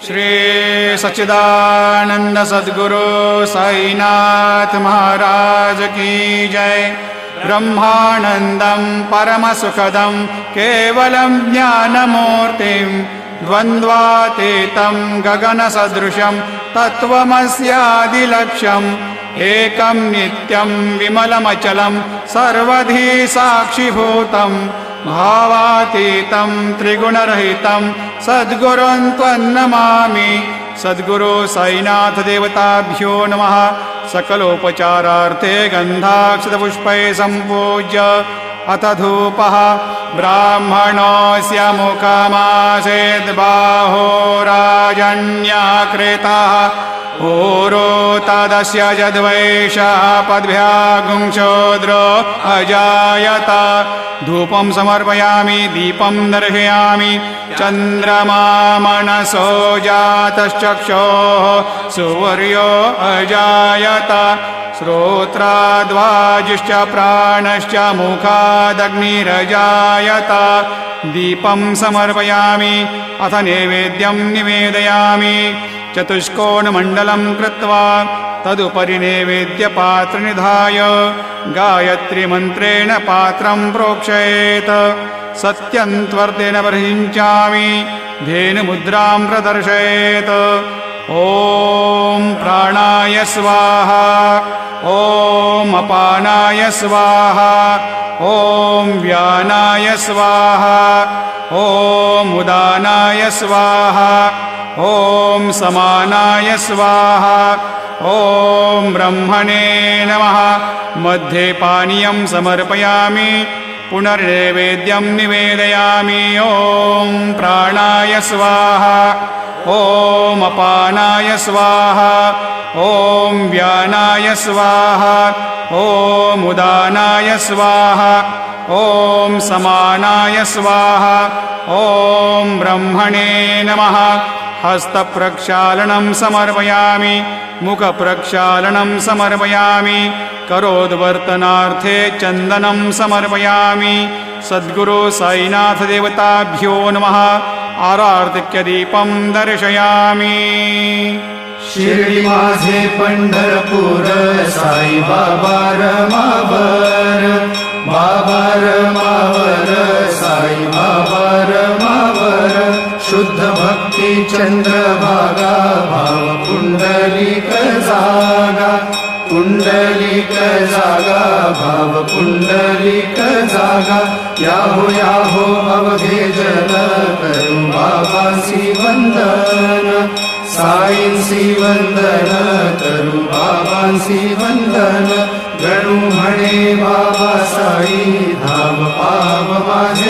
श्री सच्चिदानंद सद्गुरु साईनाथ महाराज की जय। ब्रह्मानंदं परमसुखदं केवलं ज्ञानमूर्तिं द्वन्द्वातीतं गगनसदृशं तत्त्वमस्यादिलक्ष्यम् एकं नित्यं विमलमचलं सर्वधी साक्षिभूतं भावातीतं त्रिगुणरहितं सद्गुरुं त्वन्नमामि। सद्गुरु साईनाथ देवताभ्यो नमः। सकलोपचारार्थे गन्धाक्षतपुष्पैः सम्पूज्य अथ धूपः। ब्राह्मणोऽस्य मुखमासेद्बाहो राजन्याकृतः पूरो तदस्य यद्वैषः पद्भ्यागुंशोद्रो अजायत। धूपं समर्पयामि दीपं दर्शयामि चन्द्रमा मनसो जातश्चक्षोः सूर्यो अजायत। श्रोत्राद्वाजुश्च प्राणश्च मुखादग्निरजायत। दीपं समर्पयामि अथ नैवेद्यं निवेदयामि। चतुष्कोणमण्डलं कृत्वा तदुपरि नैवेद्यपात्रनिधाय गायत्रीमन्त्रेण पात्रं प्रोक्षयेत्। सत्यं त्वर्तेन प्रहिञ्चामि धेनुमुद्रां प्रदर्शयेत्। ॐ प्राणाय स्वाहा ॐ अपानाय स्वाहा ॐ व्यानाय स्वाहा ॐ उदानाय स्वाहा ॐ समानाय स्वाहा ॐ ब्रह्मणे नमः। मध्ये पानीयं समर्पयामि पुनर्नैवेद्यं निवेदयामि। ॐ प्राणाय स्वाहा ॐ अपानाय स्वाहा ॐ व्यानाय स्वाहा ॐ उदानाय स्वाहा ॐ समानाय स्वाहा ॐ ब्रह्मणे नमः। हस्तप्रक्षालनं समर्पयामि मुखप्रक्षालनं समर्पयामि करोद्वर्तनार्थे चन्दनं समर्पयामि। सद्गुरु साईनाथ देवताभ्यो नमः। आरार्तिक्यदीपं दर्शयामि। शिर्डी माझे पंढरपूर साई बाबा रमावर बाबा रमावर साई बाबा रमावर। शुद्ध भक्ती चंद्रभागा भाव पुंडलिक जागा पुंडलिक जागा भाव पुंडलिक जागा। याहो याहो अवघे जन करू बाबांसी वंदन साईंसी वंदन करू बाबांसी वंदन। गणू म्हणे बाबा साई धाम पाव माझे